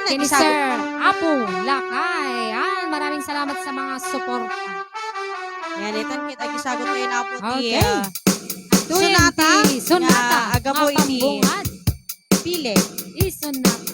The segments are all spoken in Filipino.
kini nagisagot. Sir Apo Lakay. Yan, maraming salamat sa mga support. Yan, itan kita gisagot kayo na po ti Okay. Sonata. Sonata. Nga, aga po Mga iti pambungad. pili. Sonata.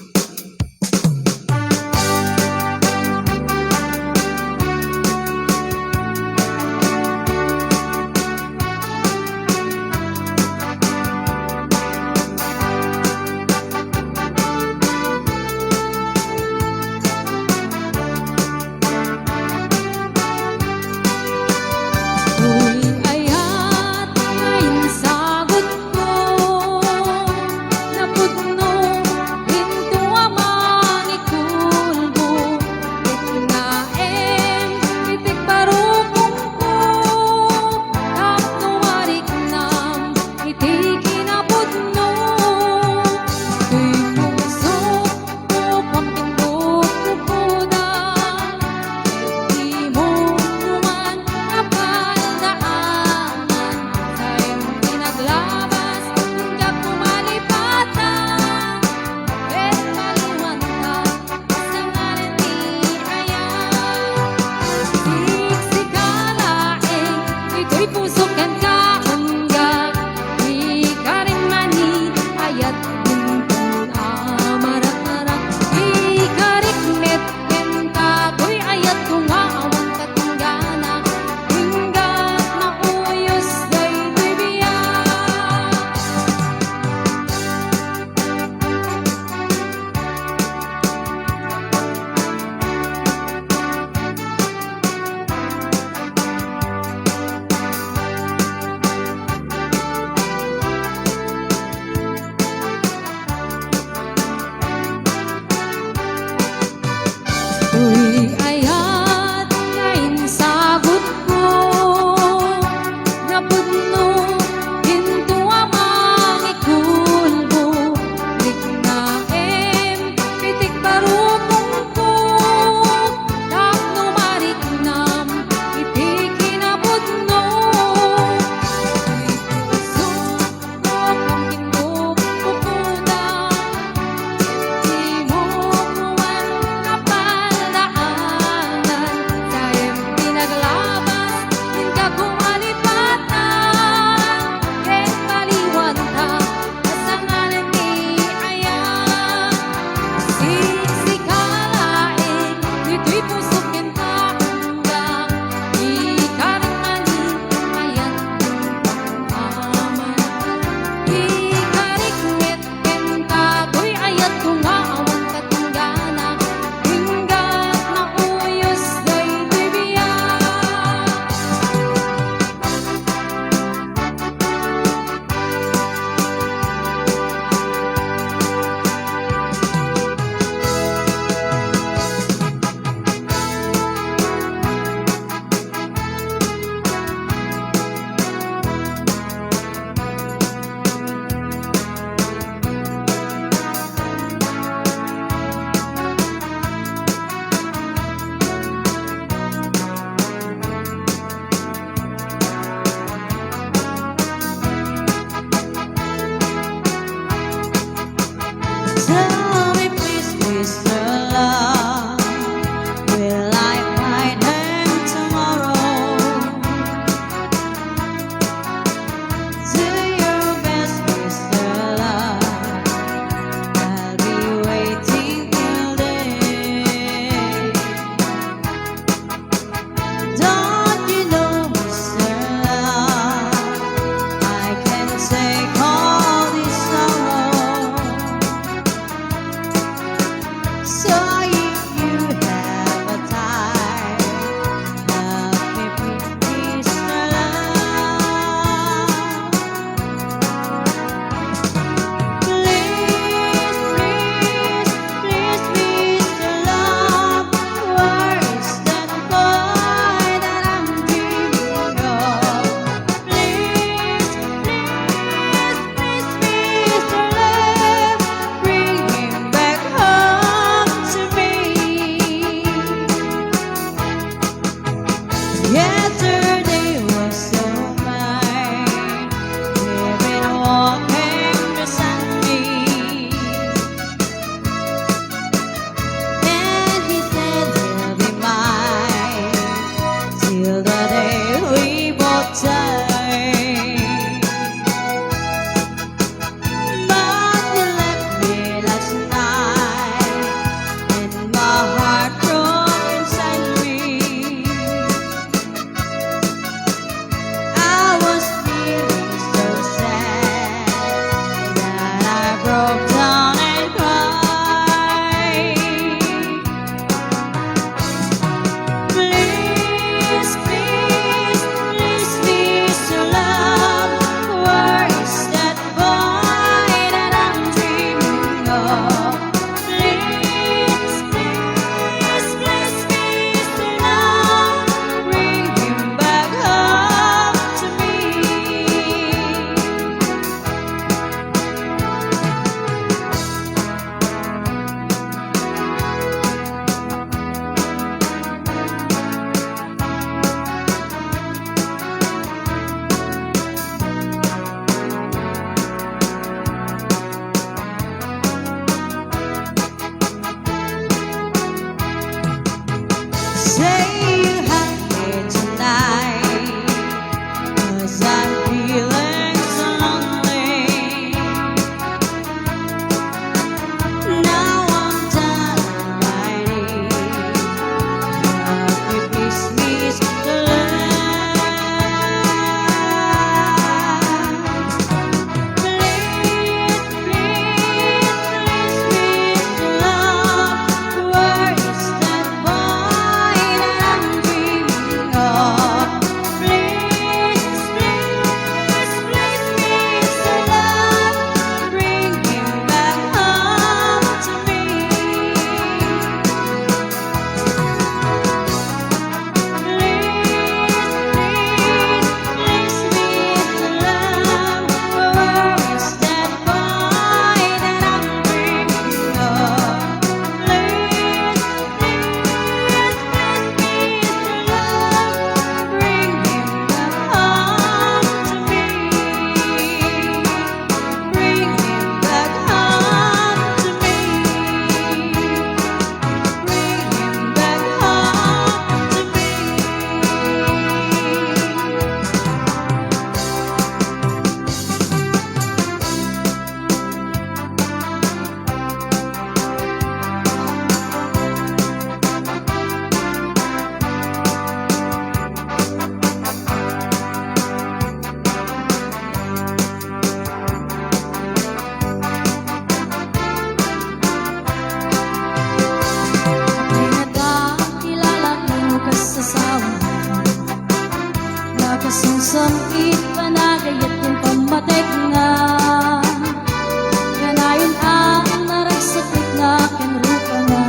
ken rupa na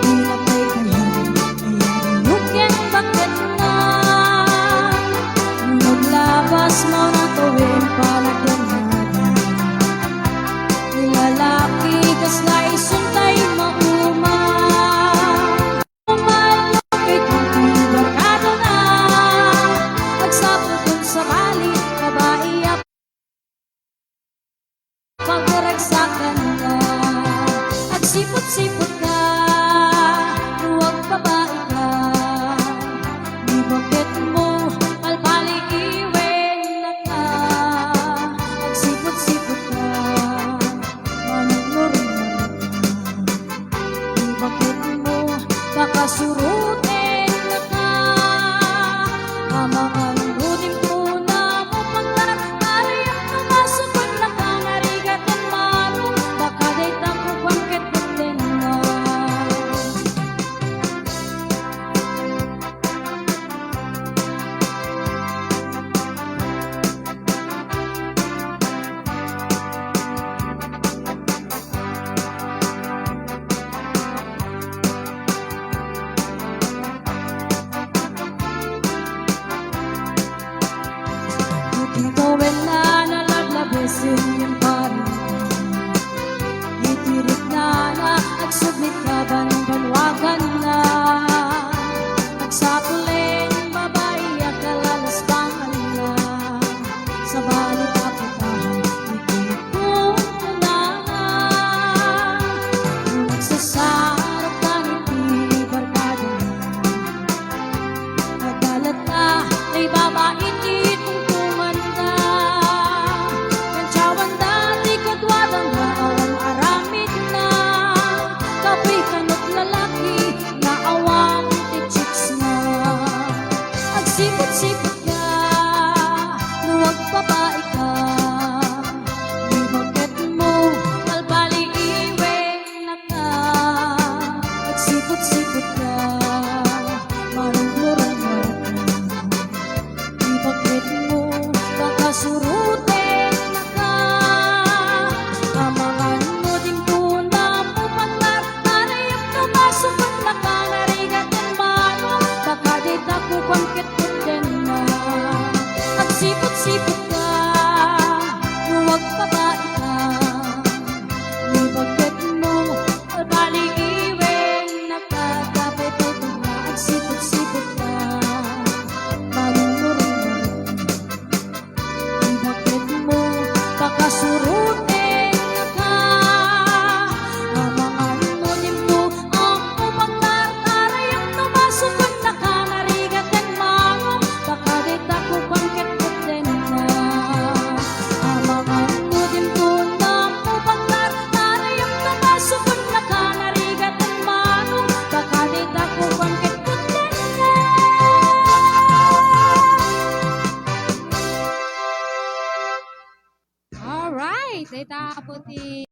hinapay kaya yuken bakit na naglabas mo na tuwing panaginada nilalaki kas na isuntay mauma umalokit ang barkada na nagsapot dun sa bali babae at pagdaragsakan ka nagsipot-sipot ka huwag babae ka di bakit mo palpaligiwen na ka nagsipot-sipot ka manunurungan ka di bakit mo baka surutin na ka amaang lunim ko na mo paglaran ariyang tumasupon na ka narigatan marong baka day tako bangkit putin na ikaw na nalaglabesin yung parang itirik na nagsubmit ka banwagan na nagsapuling babae at kalalaspangan na sa balit kapatahan ikinig kong unahan nagsasarap ka niti barkada na nagalat ka ay babae sipot-sipot ka, huwag babae ka di bakit mo palpaligiwen na ka nagsipot-sipot ka marunong ka di bakit mo baka surutin na ka amangan mo din ko na mo paglar narayap ka masupat na ka narigatan manong baka di tako bangkit nagsipot-sipot ka, huwag babae ka di bakit mo palpaligiwen na ka dapat ito na nagsipot-sipot ka manunurungan di bakit mo baka surutin na ka amangan mo din mo ang upaglar arayang tumasukan na ka narigatan manong baka di tako bangkit Alright, Tita Puti.